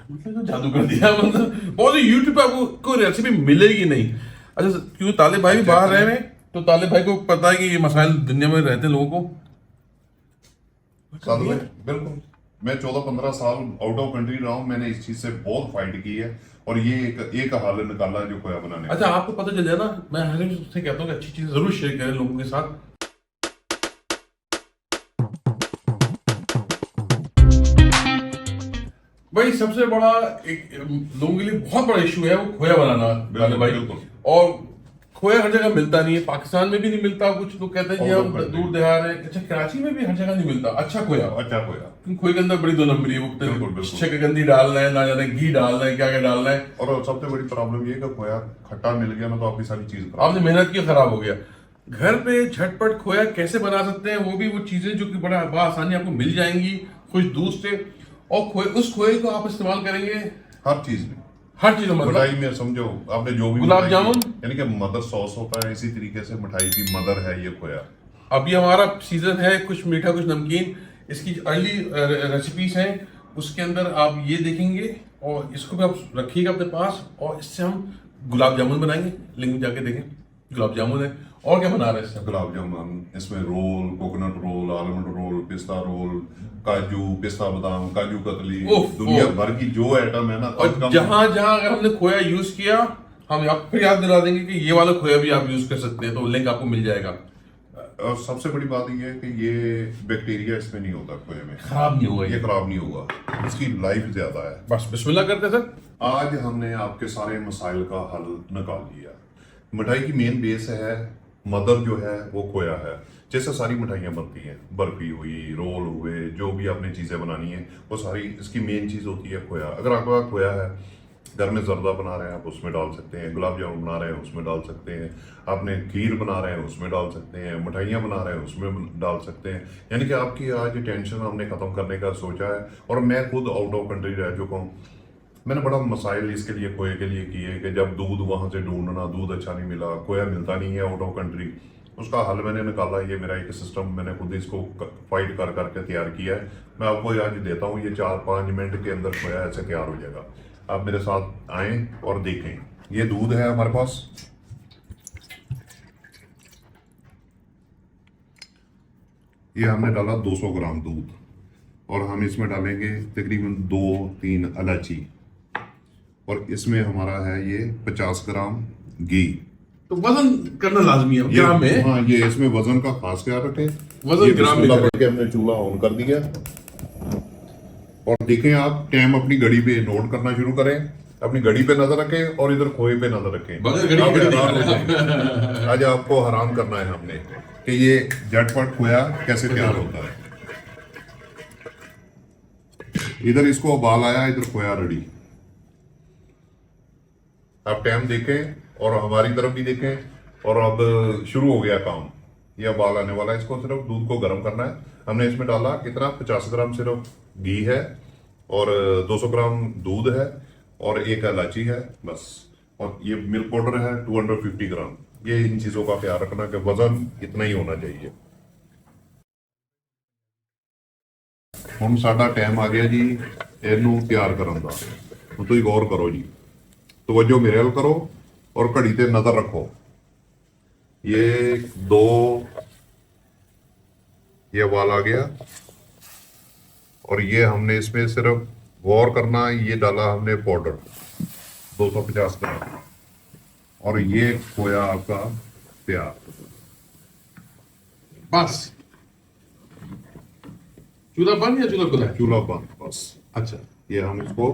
मतलब तो जादू कर दिया मतलब बहुत यूट्यूब पे आपको कोई रेसिपी मिलेगी नहीं। अच्छा क्यों ताले भाई भी बाहर रह रहे हैं तो ताले भाई को पता है कि ये मसाइल दुनिया में रहते हैं लोगों को। साधु भाई बिल्कुल। मैं 14-15 साल आउट ऑफ कंट्री रहा हूँ, मैंने इस चीज से बहुत फाइट की है और ये एक हल निकाला है जो खोया बनाने का। अच्छा आपको पता चल जाए ना, मैं हर एक से कहता हूँ कि अच्छी चीज जरूर शेयर करें लोगों के साथ। भाई सबसे बड़ा एक लोगों के लिए बहुत बड़ा इशू है वो खोया बनाना ताले भाई। बिल्कुल। और खोया हर जगह मिलता नहीं है, पाकिस्तान में भी नहीं मिलता, कुछ लोग कहते हैं कि Out of हम country। दूर देहात है। अच्छा कराची में भी हर जगह नहीं मिलता अच्छा खोया। अच्छा खोया। खोए के अंदर बड़ी दो नंबरी है, बिल्कुल, वो बिल्कुल। शकरकंदी डालना है, ना जाने घी डालना है, क्या क्या डालना है। और सबसे बड़ी प्रॉब्लम ये है कि खोया खट्टा मिल गया ना तो आपकी सारी चीज खराब। आपने मेहनत की खराब हो गया। घर पे झटपट खोया कैसे बना सकते हैं, वो भी वो चीजें जो कि बड़ा आसानी आपको मिल जाएंगी खुश दूध से। और खोए उस खोए को आप इस्तेमाल करेंगे हर चीज में। हर चीज में, मतलब मिठाई में समझो आपने जो भी गुलाब मिठाई जामुन? की, यानी कि मदर सॉस होता है, इसी तरीके से मिठाई की मदर है ये खोया। अभी हमारा सीजन है कुछ मीठा कुछ नमकीन, इसकी अर्ली रेसिपीज हैं, उसके अंदर आप ये देखेंगे और इसको भी आप रखिएगा अपने पास। और इससे हम गुलाब जामुन बनाएंगे, लिंक में जाके देखें। गुलाब जामुन है और क्या बना रहे हैं इससे हम? गुलाब जामुन, इसमें roll, coconut roll, almond roll, पिस्ता रोल, काजू, पिस्ता बादाम, काजू कतली, उफ, दुनिया उफ। भर की जो आइटम है ना और कम से कम। जहां जहां अगर हमने खोया यूज किया, हम आपको फिर याद दिला देंगे कि ये वाला खोया भी आप यूज कर सकते हैं, तो लिंक आपको मिल जाएगा। और सबसे बड़ी बात ये है कि ये बैक्टीरिया इसमें नहीं होता खोए में, खराब नहीं हुआ ये खराब नहीं होगा, इसकी लाइफ ज्यादा है। बस बिस्मिल्लाह करते सर। आज हमने आपके सारे मसाइल का हल निकाल लिया। मिठाई की मेन बेस है, मदर जो है वो खोया है। जैसे सारी मिठाइयाँ बनती हैं, बर्फी हुई, रोल हुए, जो भी आपने चीज़ें बनानी है वो सारी इसकी मेन चीज़ होती है खोया। अगर आपके पास खोया है, घर में जर्दा बना रहे हैं आप उसमें डाल सकते हैं, गुलाब जामुन बना रहे हैं उसमें डाल सकते हैं, आपने खीर बना रहे हैं उसमें डाल सकते हैं, मिठाइयाँ बना रहे हैं उसमें डाल सकते हैं। यानी कि आपकी आज टेंशन हमने ख़त्म करने का सोचा है। और मैं खुद आउट ऑफ कंट्री रह चुका हूँ, मैंने बड़ा मसाइल इसके लिए खोए के लिए किए कि जब दूध वहाँ से ढूंढना, दूध अच्छा नहीं मिला, खोया मिलता नहीं है आउट ऑफ कंट्री, उसका हल मैंने निकाला। ये मेरा एक सिस्टम, मैंने खुद इसको फाइट कर करके तैयार किया है। मैं आपको आज देता हूँ, ये 4-5 मिनट के अंदर खोया ऐसे तैयार हो जाएगा। आप मेरे साथ आएँ और देखें। ये दूध है हमारे पास, ये हमने डाला 200 ग्राम दूध, और हम इसमें डालेंगे तकरीबन 2-3 इलायची, और इसमें हमारा है ये 50 ग्राम घी। तो वजन करना लाजमी है ग्राम में। हाँ, ये इसमें वजन का खास ख्याल रखें। वजन ये ग्राम में बिस्मिल्लाह करें। पढ़ के हमने चूल्हा ऑन कर दिया, और देखें आप टाइम अपनी घड़ी पे नोट करना शुरू करें, अपनी घड़ी पे नजर रखें और इधर खोए पे नजर रखें। बगैर घड़ी आप के हैरान हो नहीं जाएंगे। आज आपको हैरान करना है हमने कि ये झटपट खोया कैसे तैयार होता है। इधर इसको उबाल आया, इधर खोया रेडी। आप टाइम देखें और हमारी तरफ भी देखें, और अब शुरू हो गया काम। ये उबाल आने वाला है, इसको सिर्फ दूध को गर्म करना है। हमने इसमें डाला कितना, 50 ग्राम सिर्फ घी है, और 200 ग्राम दूध है, और एक इलायची है बस। और ये मिल्क पाउडर है 250 ग्राम। ये इन चीज़ों का ख्याल रखना कि वजन इतना ही होना चाहिए। ਹੁਣ ਸਾਡਾ ਟਾਈਮ ਆ ਗਿਆ ਜੀ ਇਹਨੂੰ ਤਿਆਰ ਕਰਨ ਦਾ। ਹੁਣ ਤੁਸੀਂ ਗੌਰ ਕਰੋ ਜੀ, तवज्जो मेरे हल करो और घड़ी पे नजर रखो। ये उबाल आ गया, और ये हमने इसमें सिर्फ गौर करना, ये डाला हमने पाउडर 250 ग्राम, और ये खोया आपका तैयार। बस चूल्हा बंद या चूल्हा खुला है? चूल्हा बंद बस। अच्छा ये हम इसको,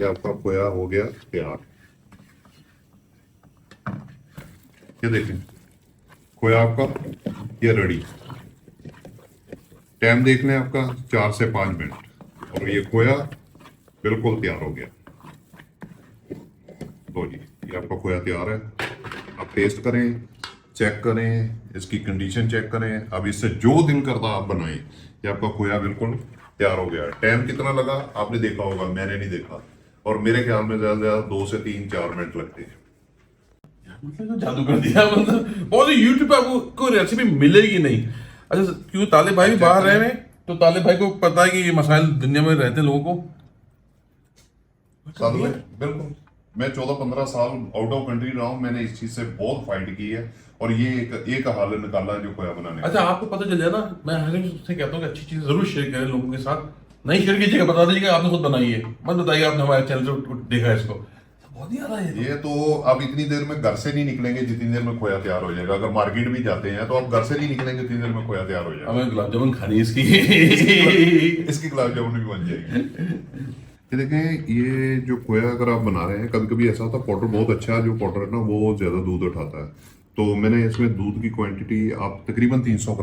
ये आपका खोया हो गया तैयार। ये देखें खोया आपका ये रेडी। टाइम देख लें आपका 4 से 5 मिनट, और ये खोया बिल्कुल तैयार हो गया। तो जी ये आपका खोया तैयार है। आप टेस्ट करें, चेक करें, इसकी कंडीशन चेक करें। अब इससे जो दिल करता आप बनाएं। ये आपका खोया बिल्कुल तैयार हो गया। टाइम कितना लगा आपने देखा होगा, मैंने नहीं देखा, और मेरे ख्याल में ज्यादा से ज्यादा 2 से 3-4 मिनट लगते हैं। मतलब तो जादू कर दिया मतलब बहुत यूट्यूब पे आपको कोई रेसिपी मिलेगी नहीं। अच्छा क्यों ताले भाई भी बाहर रह रहे हैं तो ताले भाई को पता है कि ये मसाइल दुनिया में रहते हैं लोगों को। साथ में बिल्कुल मैं 14-15 साल आउट ऑफ कंट्री रहा हूँ, मैंने इस चीज से बहुत फाइट की है और ये एक हल निकाला है जो खोया बनाने का। अच्छा, आपको पता चल जाए ना, मैं हर से कहता हूँ कि अच्छी चीज जरूर शेयर करें लोगों के साथ। नहीं शेयर कीजिएगा, बता दीजिएगा आपने खुद बनाई है, मत बताइए आपने हमारे चैनल से देखा है इसको। बहुत ही आ रहा है ये तो आप इतनी देर में घर से नहीं निकलेंगे जितनी देर में खोया तैयार हो जाएगा। अगर मार्केट भी जाते हैं तो आप घर से नहीं निकलेंगे जितनी देर में खोया तैयार हो जाएगा। हमें गुलाब जामुन खानी है इसकी। इसकी गुलाब जामुन भी बन जाएगी। ये देखें, ये जो खोया अगर आप बना रहे हैं, कभी कभी ऐसा होता है पाउडर बहुत अच्छा है, जो पाउडर है ना वो ज्यादा दूध उठाता है। तो मैंने इसमें दूध की क्वांटिटी आप तकरीबन 300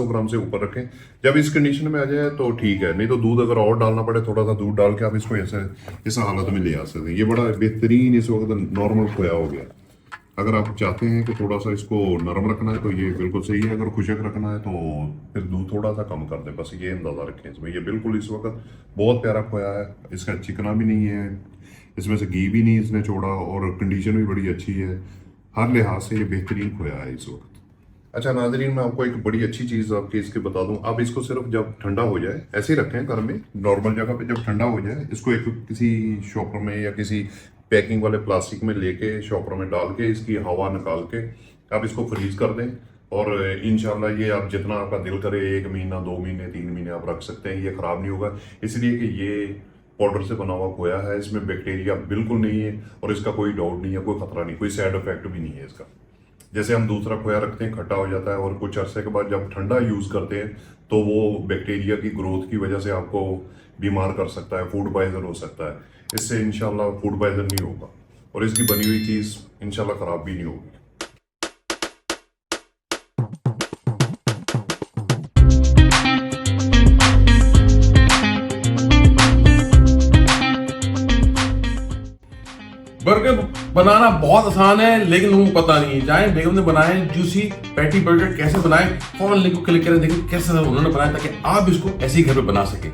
ग्राम से ऊपर रखें। जब इस कंडीशन में आ जाए तो ठीक है, नहीं तो दूध अगर और डालना पड़े थोड़ा सा दूध डाल के आप इसको ऐसे इस हालत में ले आ सकते हैं। ये बड़ा बेहतरीन इस वक्त नॉर्मल खोया हो गया। अगर आप चाहते हैं कि थोड़ा सा इसको नरम रखना है तो ये बिल्कुल सही है, अगर खुशक रखना है तो फिर दूध थोड़ा सा कम कर दें, बस ये अंदाजा रखें इसमें। ये बिल्कुल इस वक्त बहुत प्यारा खोया है, इसका चिकना भी नहीं है, इसमें से घी भी नहीं इसने छोड़ा और कंडीशन भी बड़ी अच्छी है। हर लिहाज से ये बेहतरीन खोया है इस वक्त। अच्छा नाजरीन, मैं आपको एक बड़ी अच्छी चीज़ आपकी इसके बता दूं। आप इसको सिर्फ जब ठंडा हो जाए ऐसे ही रखें घर में नॉर्मल जगह पे, जब ठंडा हो जाए इसको एक किसी शॉपर में या किसी पैकिंग वाले प्लास्टिक में लेके शॉपर में डाल के इसकी हवा निकाल के आप इसको फ्रीज कर दें और इंशाल्लाह ये आप जितना आपका दिल करे 1 महीना 2 महीने 3 महीने आप रख सकते हैं, ये खराब नहीं होगा। इसलिए कि ये पाउडर से बना हुआ खोया है, इसमें बैक्टीरिया बिल्कुल नहीं है और इसका कोई डाउट नहीं है, कोई खतरा नहीं, कोई साइड इफेक्ट भी नहीं है इसका। जैसे हम दूसरा खोया रखते हैं खट्टा हो जाता है और कुछ अरसे के बाद जब ठंडा यूज करते हैं तो वो बैक्टीरिया की ग्रोथ की वजह से आपको बीमार कर सकता है, फूड पॉइजन हो सकता है। इससे इंशाल्लाह फूड पॉइजन नहीं होगा और इसकी बनी हुई चीज इंशाल्लाह खराब भी नहीं होगी। बर्गर बनाना बहुत आसान है लेकिन लोगों को पता नहीं है। जाए बेगम ने बनाए जूसी पैटी बर्गर, कैसे बनाए फौरन लिंक को क्लिक करें, देखिए कैसे उन्होंने बनाया ताकि आप इसको ऐसे ही घर पे बना सके।